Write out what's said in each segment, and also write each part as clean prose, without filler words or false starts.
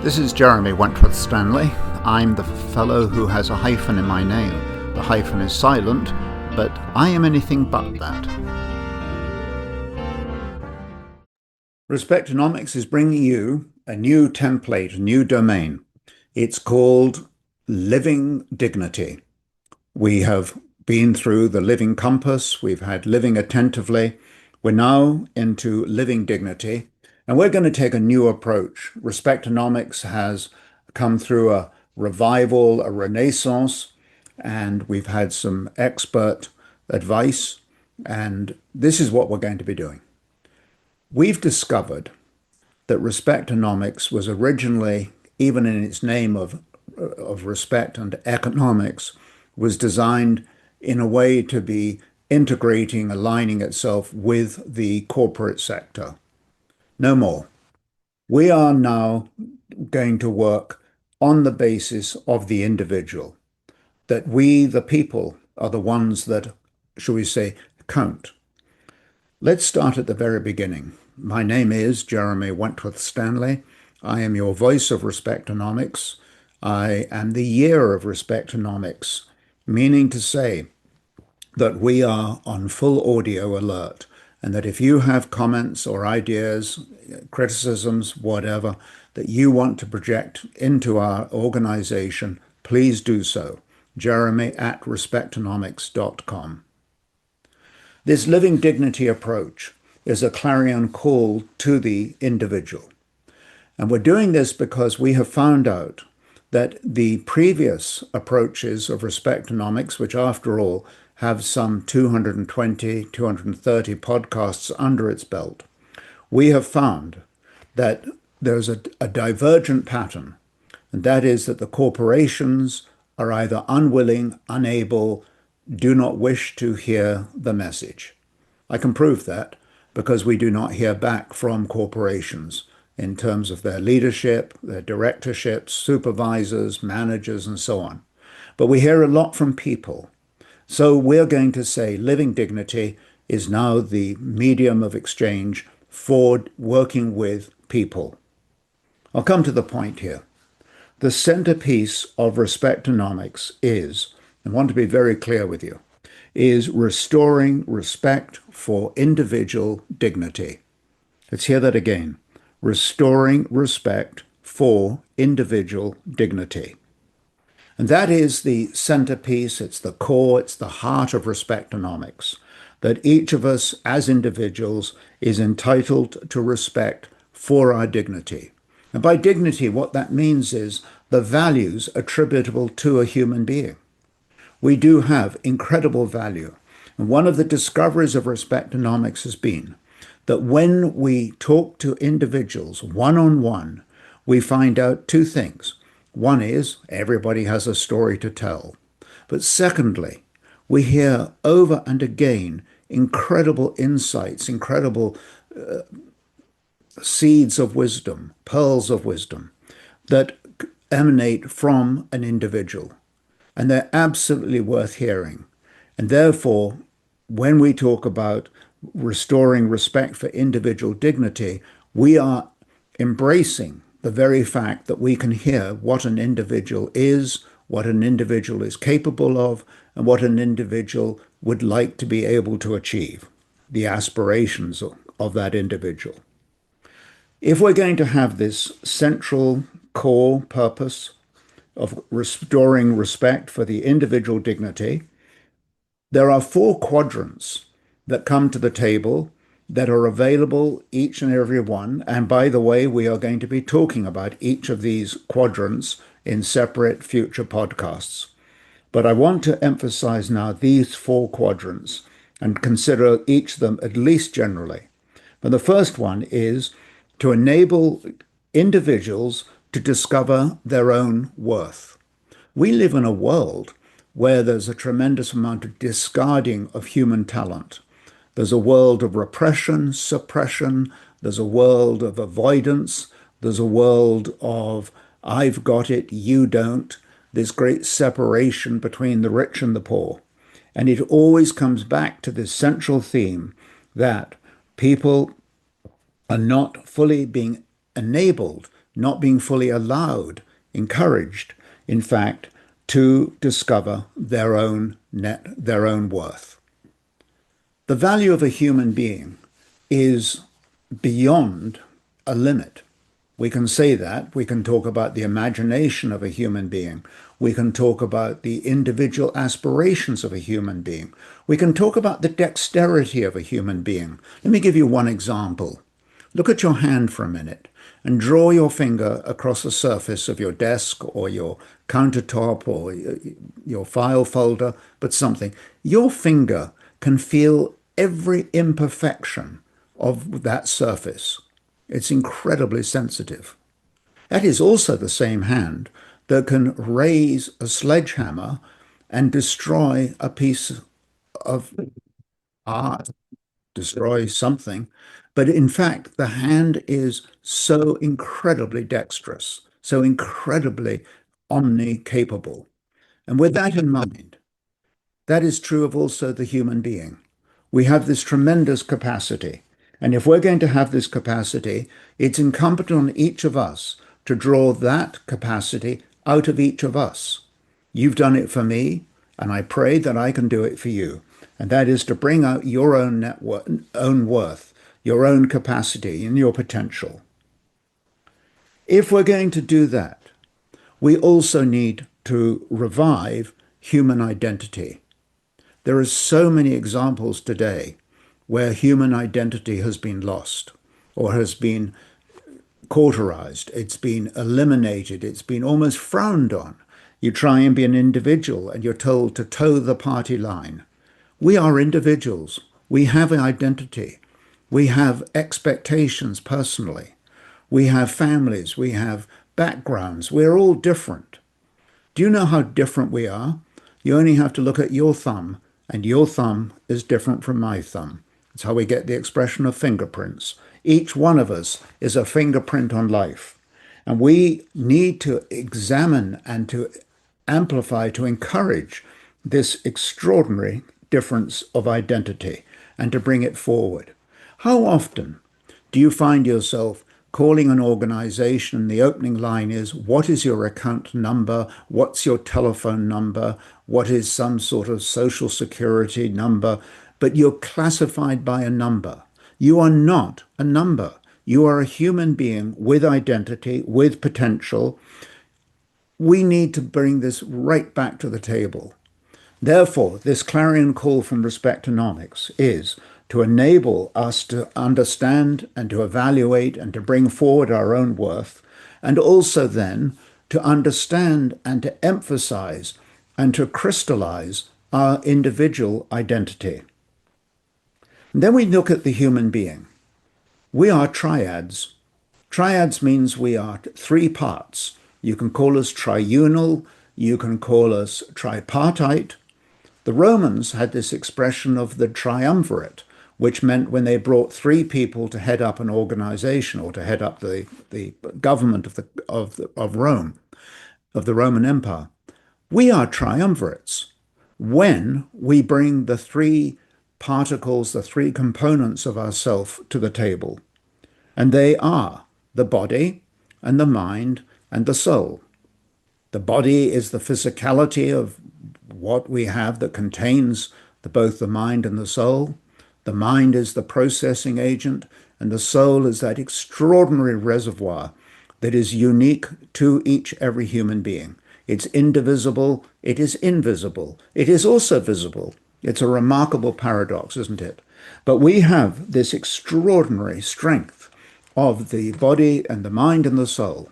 This is Jeremy Wentworth-Stanley. I'm the fellow who has a hyphen in my name. The hyphen is silent, but I am anything but that. Respectonomics is bringing you a new template, a new domain. It's called Living Dignity. We have been through the Living Compass. We've had Living Attentively. We're now into Living Dignity. And we're going to take a new approach. Respectonomics has come through a revival, a renaissance, and we've had some expert advice. And this is what we're going to be doing. We've discovered that respectonomics was originally, even in its name of respect and economics, was designed in a way to be integrating, aligning itself with the corporate sector. No more. We are now going to work on the basis of the individual, that we, the people, are the ones that, shall we say, count. Let's start at the very beginning. My name is Jeremy Wentworth-Stanley. I am your voice of Respectonomics. I am the year of Respectonomics, meaning to say that we are on full audio alert, and that if you have comments or ideas, criticisms, whatever, that you want to project into our organization, please do so. Jeremy@respectonomics.com. This living dignity approach is a clarion call to the individual. And we're doing this because we have found out that the previous approaches of respectonomics, which after all have some 220, 230 podcasts under its belt, we have found that there's a divergent pattern, and that is that the corporations are either unwilling, unable, do not wish to hear the message. I can prove that because we do not hear back from corporations in terms of their leadership, their directorships, supervisors, managers, and so on. But we hear a lot from people. So we're going to say living dignity is now the medium of exchange for working with people. I'll come to the point here. The centerpiece of respectonomics is, and I want to be very clear with you, is restoring respect for individual dignity. Let's hear that again. Restoring respect for individual dignity. And that is the centerpiece, it's the core, it's the heart of respectonomics, that each of us as individuals is entitled to respect for our dignity. And by dignity, what that means is the values attributable to a human being. We do have incredible value. And one of the discoveries of respectonomics has been that when we talk to individuals one-on-one, we find out two things. One is everybody has a story to tell. But secondly, we hear over and again incredible insights, incredible seeds of wisdom, pearls of wisdom that emanate from an individual. And they're absolutely worth hearing. And therefore, when we talk about restoring respect for individual dignity, we are embracing the very fact that we can hear what an individual is, what an individual is capable of, and what an individual would like to be able to achieve, the aspirations of that individual. If we're going to have this central core purpose of restoring respect for the individual dignity, there are four quadrants that come to the table that are available, each and every one. And by the way, we are going to be talking about each of these quadrants in separate future podcasts. But I want to emphasize now these four quadrants and consider each of them at least generally. But the first one is to enable individuals to discover their own worth. We live in a world where there's a tremendous amount of discarding of human talent. There's a world of repression, suppression. There's a world of avoidance. There's a world of, I've got it, you don't. This great separation between the rich and the poor. And it always comes back to this central theme that people are not fully being enabled not being fully allowed, encouraged, in fact, to discover their own worth. The value of a human being is beyond a limit. We can say that. We can talk about the imagination of a human being. We can talk about the individual aspirations of a human being. We can talk about the dexterity of a human being. Let me give you one example. Look at your hand for a minute and draw your finger across the surface of your desk or your countertop or your file folder, but something. Your finger can feel every imperfection of that surface. It's incredibly sensitive. That is also the same hand that can raise a sledgehammer and destroy a piece of art, destroy something. But in fact, the hand is so incredibly dexterous, so incredibly omni-capable. And with that in mind, that is true of also the human being. We have this tremendous capacity. And if we're going to have this capacity, it's incumbent on each of us to draw that capacity out of each of us. You've done it for me, and I pray that I can do it for you. And that is to bring out your own worth, your own capacity, and your potential. If we're going to do that, we also need to revive human identity. There are so many examples today where human identity has been lost or has been cauterized, it's been eliminated, it's been almost frowned on. You try and be an individual and you're told to toe the party line. We are individuals. We have an identity. We have expectations personally. We have families. We have backgrounds. We're all different. Do you know how different we are? You only have to look at your thumb, and your thumb is different from my thumb. That's how we get the expression of fingerprints. Each one of us is a fingerprint on life. And we need to examine and to amplify, to encourage this extraordinary difference of identity and to bring it forward. How often do you find yourself calling an organization? The opening line is, what is your account number? What's your telephone number? What is some sort of social security number? But you're classified by a number. You are not a number. You are a human being with identity, with potential. We need to bring this right back to the table. Therefore, this clarion call from Respectonomics is to enable us to understand and to evaluate and to bring forward our own worth, and also then to understand and to emphasize and to crystallize our individual identity. And then we look at the human being. We are triads. Triads means we are three parts. You can call us triunal, you can call us tripartite. The Romans had this expression of the triumvirate, which meant when they brought three people to head up an organization or to head up the government of Rome, of the Roman Empire. We are triumvirates when we bring the three particles, the three components of ourself to the table. And they are the body and the mind and the soul. The body is the physicality of what we have that contains both the mind and the soul. The mind is the processing agent, and the soul is that extraordinary reservoir that is unique to every human being. It's indivisible, it is invisible, it is also visible. It's a remarkable paradox, isn't it? But we have this extraordinary strength of the body and the mind and the soul.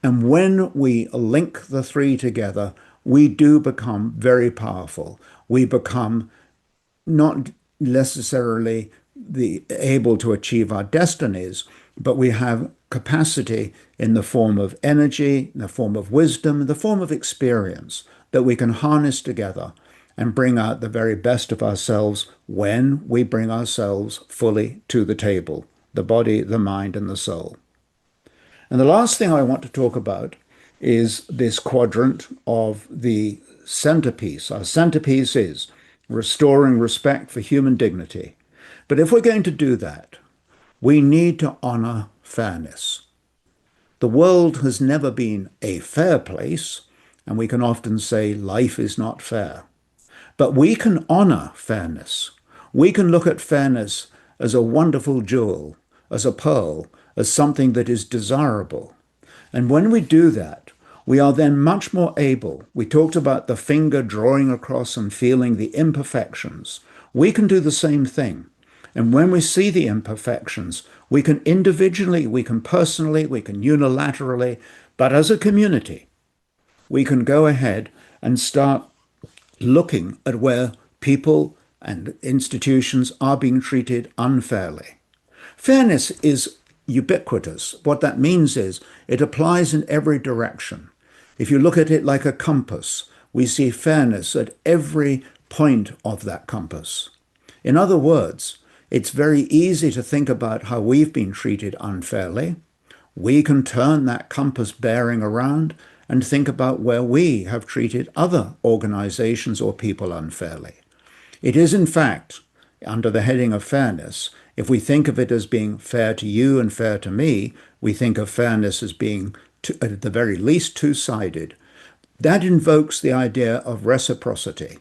And when we link the three together, we do become very powerful. We become not necessarily able to achieve our destinies, but we have capacity in the form of energy, in the form of wisdom, in the form of experience that we can harness together and bring out the very best of ourselves when we bring ourselves fully to the table, the body, the mind, and the soul. And the last thing I want to talk about is this quadrant of the centerpiece. Our centerpiece is restoring respect for human dignity. But if we're going to do that, we need to honor fairness. The world has never been a fair place, and we can often say life is not fair. But we can honor fairness. We can look at fairness as a wonderful jewel, as a pearl, as something that is desirable. And when we do that, we are then much more able. We talked about the finger drawing across and feeling the imperfections. We can do the same thing. And when we see the imperfections, we can individually, we can personally, we can unilaterally, but as a community, we can go ahead and start looking at where people and institutions are being treated unfairly. Fairness is ubiquitous. What that means is it applies in every direction. If you look at it like a compass, we see fairness at every point of that compass. In other words, it's very easy to think about how we've been treated unfairly. We can turn that compass bearing around and think about where we have treated other organizations or people unfairly. It is, in fact, under the heading of fairness, if we think of it as being fair to you and fair to me, we think of fairness as being, at the very least, two-sided. That invokes the idea of reciprocity,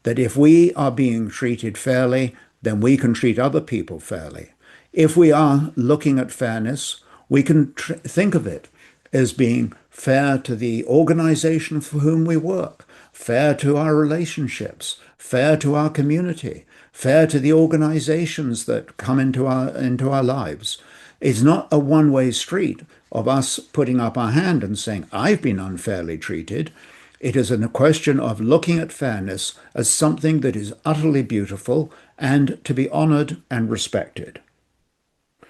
that if we are being treated fairly, then we can treat other people fairly. If we are looking at fairness, we can think of it as being fair to the organization for whom we work, fair to our relationships, fair to our community, fair to the organizations that come into our lives. It's not a one-way street of us putting up our hand and saying, I've been unfairly treated. It is a question of looking at fairness as something that is utterly beautiful and to be honored and respected.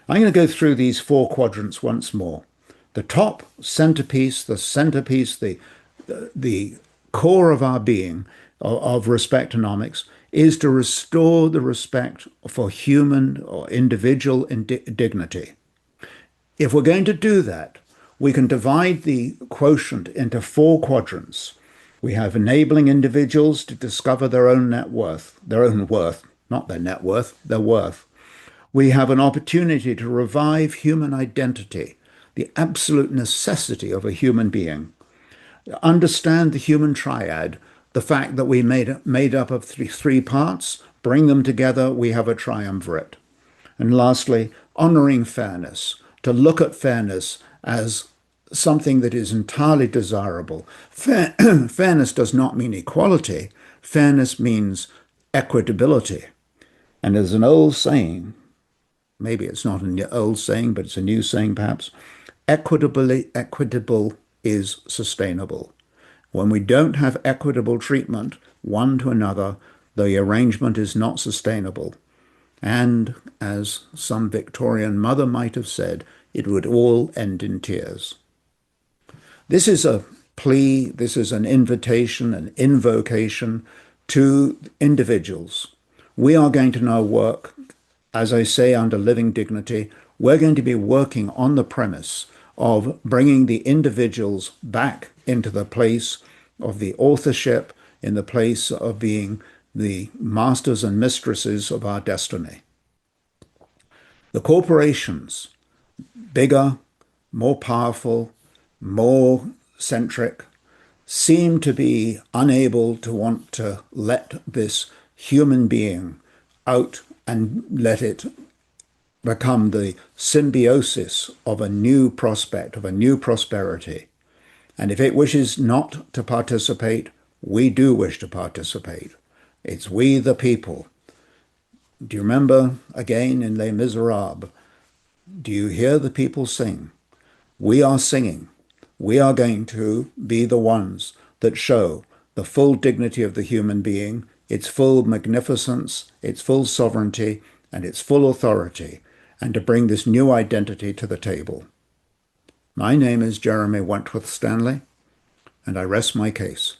I'm going to go through these four quadrants once more. The top centerpiece, the core of our being, of respectonomics, is to restore the respect for human or individual dignity. If we're going to do that, we can divide the quotient into four quadrants. We have enabling individuals to discover their own worth, not their net worth, their worth. We have an opportunity to revive human identity, the absolute necessity of a human being. Understand the human triad, the fact that we made up of three parts, bring them together, we have a triumvirate. And lastly, honoring fairness, to look at fairness as something that is entirely desirable. Fairness does not mean equality. Fairness means equitability. And there's an old saying, maybe it's not an old saying, but it's a new saying perhaps, equitable is sustainable. When we don't have equitable treatment one to another, the arrangement is not sustainable. And as some Victorian mother might have said, it would all end in tears. This is a plea, this is an invitation, an invocation to individuals. We are going to now work, as I say, under living dignity. We're going to be working on the premise of bringing the individuals back into the place of the authorship, in the place of being the masters and mistresses of our destiny. The corporations, bigger, more powerful, more centric, seem to be unable to want to let this human being out and let it become the symbiosis of a new prospect, of a new prosperity. And if it wishes not to participate, we do wish to participate. It's we the people. Do you remember again in Les Miserables? Do you hear the people sing? We are singing. We are going to be the ones that show the full dignity of the human being, its full magnificence, its full sovereignty, and its full authority, and to bring this new identity to the table. My name is Jeremy Wentworth-Stanley, and I rest my case.